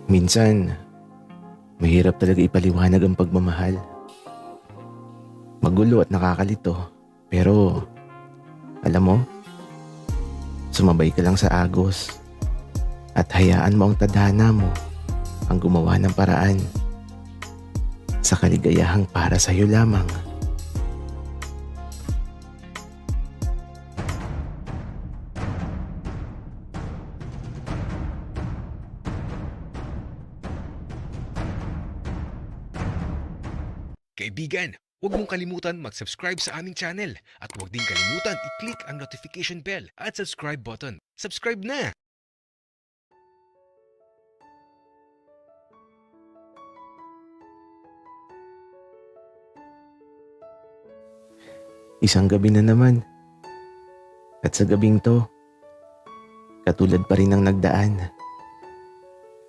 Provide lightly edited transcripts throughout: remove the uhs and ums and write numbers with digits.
Minsan, mahirap talaga ipaliwanag ang pagmamahal. Magulo at nakakalito. Pero, alam mo, sumabay ka lang sa agos at hayaan mo ang tadhana mo ang gumawa ng paraan sa kaligayahang para sa'yo lamang. Kaibigan, huwag mong kalimutan mag-subscribe sa aming channel at huwag din kalimutan i-click ang notification bell at subscribe button. Subscribe na! Isang gabi na naman. At sa gabing to, katulad pa rin ng nagdaan.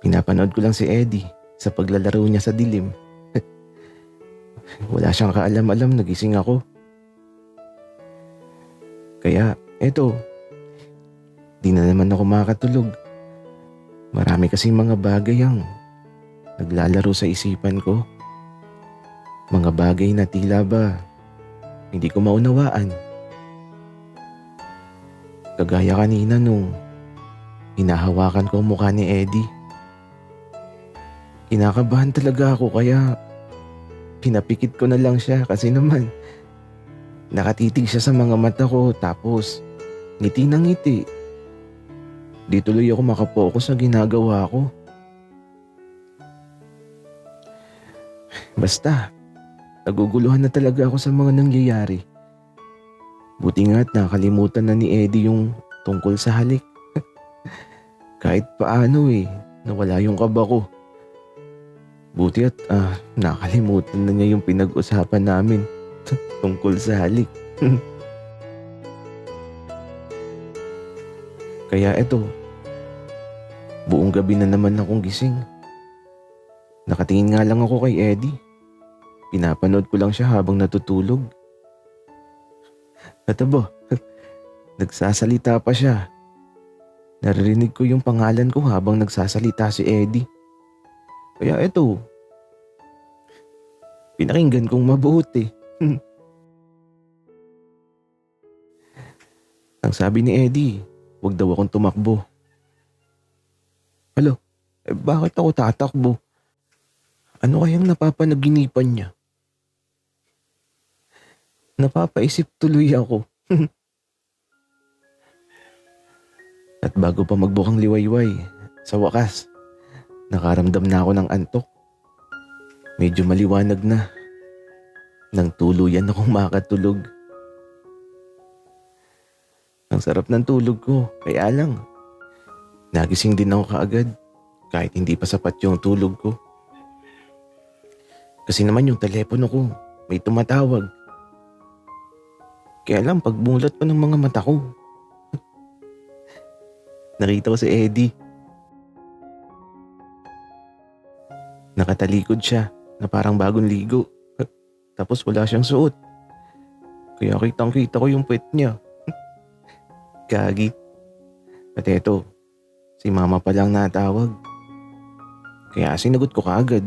Pinapanood ko lang si Eddie sa paglalaro niya sa dilim. Wala siyang kaalam-alam, nagising ako. Kaya, eto, di na naman ako makakatulog. Marami kasing mga bagay ang naglalaro sa isipan ko. Mga bagay na tila ba hindi ko maunawaan. Kagaya kanina nung hinahawakan ko ang mukha ni Eddie. Kinakabahan talaga ako kaya pinapikit ko na lang siya kasi naman nakatitig siya sa mga mata ko tapos ngiti ng ngiti. Di tuloy ako makapokus sa ginagawa ko. Basta, naguguluhan na talaga ako sa mga nangyayari. Buti nga't nakalimutan na ni Eddie yung tungkol sa halik. Kahit paano nawala yung kaba ko. Buti at nakalimutan na niya yung pinag-usapan namin tungkol sa halik. Kaya eto, buong gabi na naman akong gising. Nakatingin nga lang ako kay Eddie. Pinapanood ko lang siya habang natutulog. At aba, nagsasalita pa siya. Naririnig ko yung pangalan ko habang nagsasalita si Eddie. Kaya eto, pinakinggan kong mabuti. Ang sabi ni Eddie, wag daw akong tumakbo. Alo, bakit ako tatakbo? Ano kayang napapanaginipan niya? Napapaisip tuloy ako. At bago pa magbukang liwayway, sa wakas, nakaramdam na ako ng antok. Medyo maliwanag na. Nang tuluyan akong makatulog. Ang sarap ng tulog ko, kaya lang. Nagising din ako kaagad, kahit hindi pa sapat yung tulog ko. Kasi naman yung telepono ko, may tumatawag. Kaya lang pagmulat pa ng mga mata ko. Nakita ko si Eddie. Nakatalikod siya na parang bagong ligo. Tapos wala siyang suot. Kaya kitang-kita ko yung puwet niya. Gagi. At eto, si mama pa lang natawag. Kaya sinagot ko kaagad.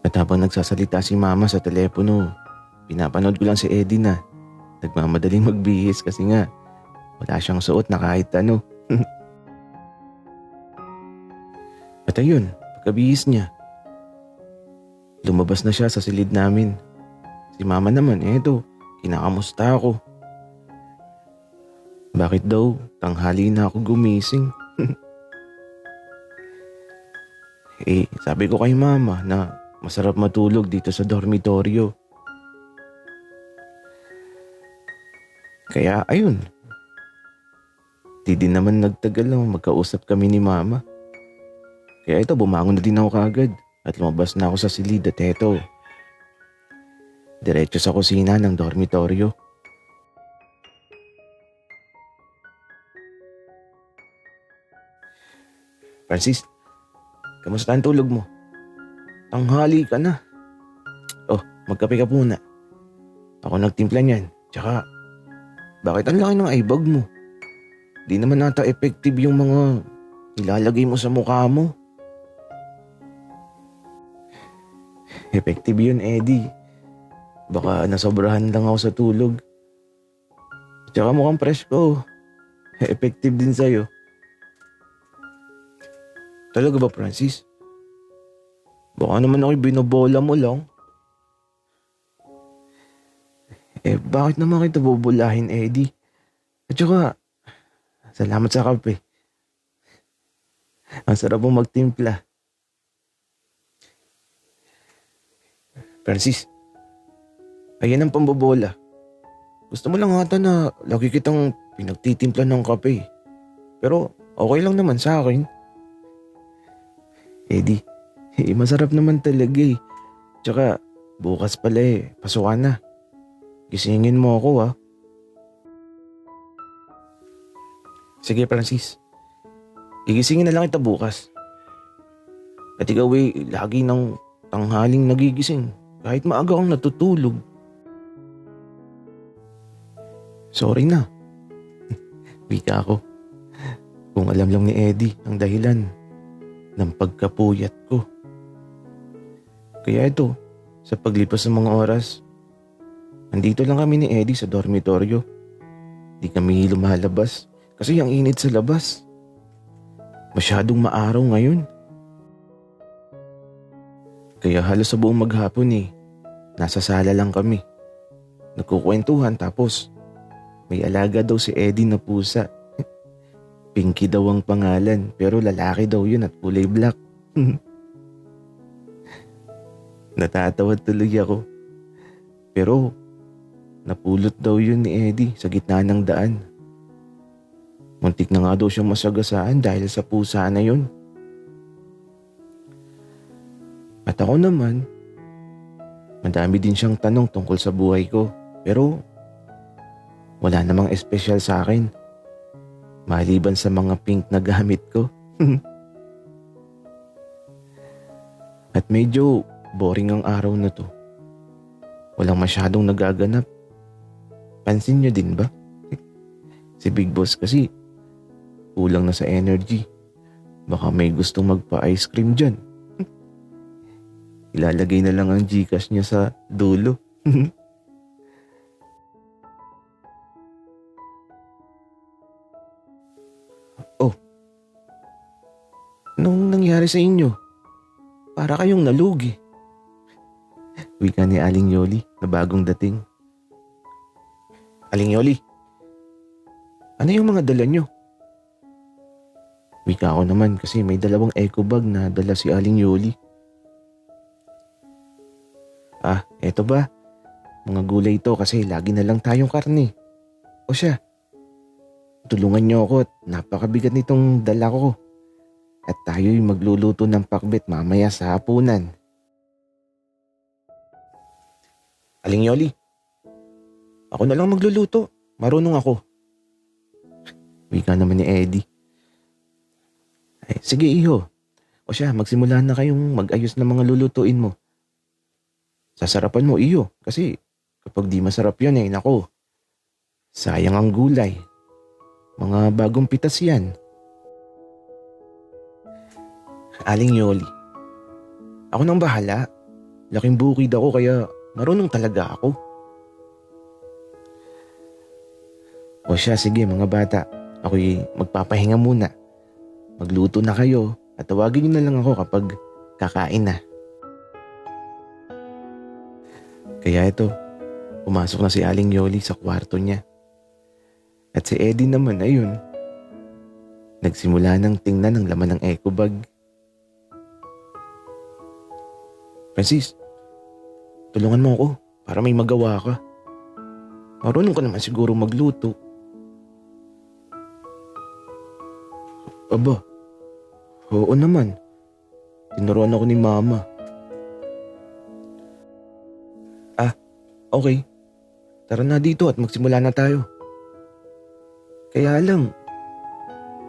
At habang nagsasalita si mama sa telepono, pinapanood ko lang si Eddie na nagmamadaling magbihis kasi nga wala siyang suot na kahit ano. At ayun, pagkabihis niya, lumabas na siya sa silid namin. Si mama naman, eto, kinakamusta ako. Bakit daw tanghali na ako gumising? Sabi ko kay mama na masarap matulog dito sa dormitoryo. Kaya ayun, di din naman nagtagal na magkausap kami ni mama. Kaya ito, bumangon na din ako kaagad at lumabas na ako sa silid at eto, diretso sa kusina ng dormitoryo. Francis, kamusta ang tulog mo? Tanghali ka na. Oh, magkape ka muna. Ako nagtimpla niyan. Tsaka, bakit ang laki ng eyebag mo? Di naman ata effective yung mga ilalagay mo sa mukha mo. Effective yun, Eddie. Baka nasobrahan lang ako sa tulog. Tsaka mukhang fresh ko. Effective din sa'yo. Talaga ba, Francis? Baka naman ako'y binobola mo lang. Bakit naman kita bubulahin, Eddie? At saka, salamat sa kape. Ang sarap mong magtimpla. Francis, ayan ang pambobola. Gusto mo lang ata na lagi kitang pinagtitimpla ng kape. Pero okay lang naman sa akin. Eddie, masarap naman talaga eh. Tsaka bukas pala pasukan na. Gisingin mo ako ah. Sige Francis, gigisingin na lang kita bukas. At ikaw lagi ng tanghaling nagigising kahit maaga kang natutulog. Sorry na. Wika ako. Kung alam lang ni Eddie ang dahilan ng pagkapuyat ko. Kaya ito, sa paglipas ng mga oras, andito lang kami ni Eddie sa dormitoryo. Di kami lumalabas kasi ang init sa labas. Masyadong maaraw ngayon. Kaya halos sa buong maghapon nasa sala lang kami. Nagkukwentuhan tapos may alaga daw si Eddie na pusa. Pinky daw ang pangalan pero lalaki daw yun at kulay black. Natatawa tuloy ako. Pero napulot daw yun ni Eddie sa gitna ng daan. Muntik na nga daw siyang masagasaan dahil sa pusa na yun. At ako naman, madami din siyang tanong tungkol sa buhay ko. Pero wala namang espesyal sa akin. Maliban sa mga pink na gamit ko. At medyo boring ang araw na to. Walang masyadong nagaganap. Pansin niyo din ba? Si Big Boss kasi kulang na sa energy. Baka may gustong magpa-ice cream dyan. Ilalagay na lang ang Gcash niya sa dulo. Oh, anong nangyari sa inyo? Para kayong nalugi. Wika ni Aling Yoli na bagong dating. Aling Yoli, ano yung mga dala nyo? Wika ako naman kasi may dalawang eco bag na dala si Aling Yoli. Eto ba? Mga gulay ito kasi lagi na lang tayong karne. O siya, tulungan niyo ako at napakabigat nitong dala ko. At tayo'y magluluto ng pakbet mamaya sa hapunan. Aling Yoli, ako na lang magluluto. Marunong ako. Wika naman ni Eddie. Sige iho. O siya, magsimula na kayong mag-ayos ng mga lulutuin mo. Sasarapan mo iyo kasi kapag di masarap yun nako. Sayang ang gulay. Mga bagong pitas yan. Aling Yoli, ako nang bahala. Laking bukid ako kaya marunong talaga ako. O siya, sige mga bata. Ako'y magpapahinga muna. Magluto na kayo at tawagin niyo na lang ako kapag kakain na. Kaya ito, pumasok na si Aling Yoli sa kwarto niya. At si Eddie naman ayun, nagsimula ng tingnan ang laman ng eco bag. Francis, tulungan mo ako para may magawa ka. Marunong ka naman siguro magluto. Aba, oo naman. Tinuruan ako ni Mama. Okay, tara na dito at magsimula na tayo. Kaya lang,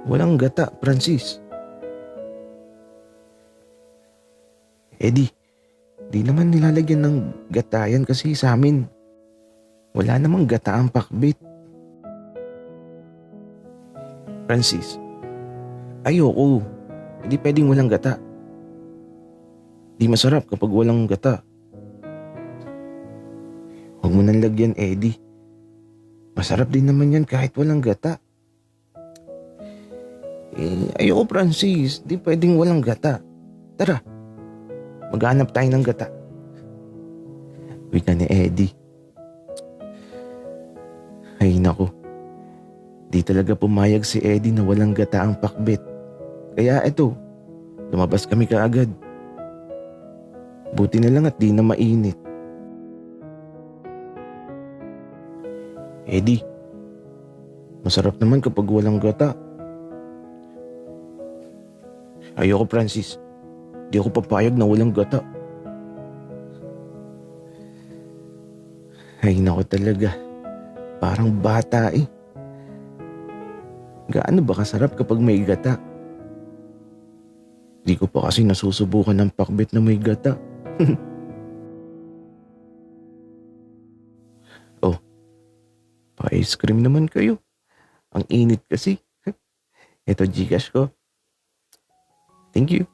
walang gata, Francis. Eddie, di naman nilalagyan ng gata yan kasi sa amin wala namang gata ang pakbit. Francis, ayoko. Hindi pwedeng walang gata. Di masarap kapag walang gata. Huwag mo nang lagyan, Eddie. Masarap din naman yan kahit walang gata. Ayoko, Francis. Di pwedeng walang gata. Tara, maghanap tayo ng gata. Wika ni Eddie. Ay nako, di talaga pumayag si Eddie na walang gata ang pakbet. Kaya eto, lumabas kami kaagad. Buti na lang at di na mainit. Eddie, masarap naman kapag walang gata. Ayoko, Francis. Di ako papayag na walang gata. Ay nako talaga. Parang bata eh. Gaano ba kasarap kapag may gata? Di ko pa kasi nasusubukan ng pakbet na may gata. Oh, pa-ice cream naman kayo. Ang init kasi. Ito Gcash ko. Thank you.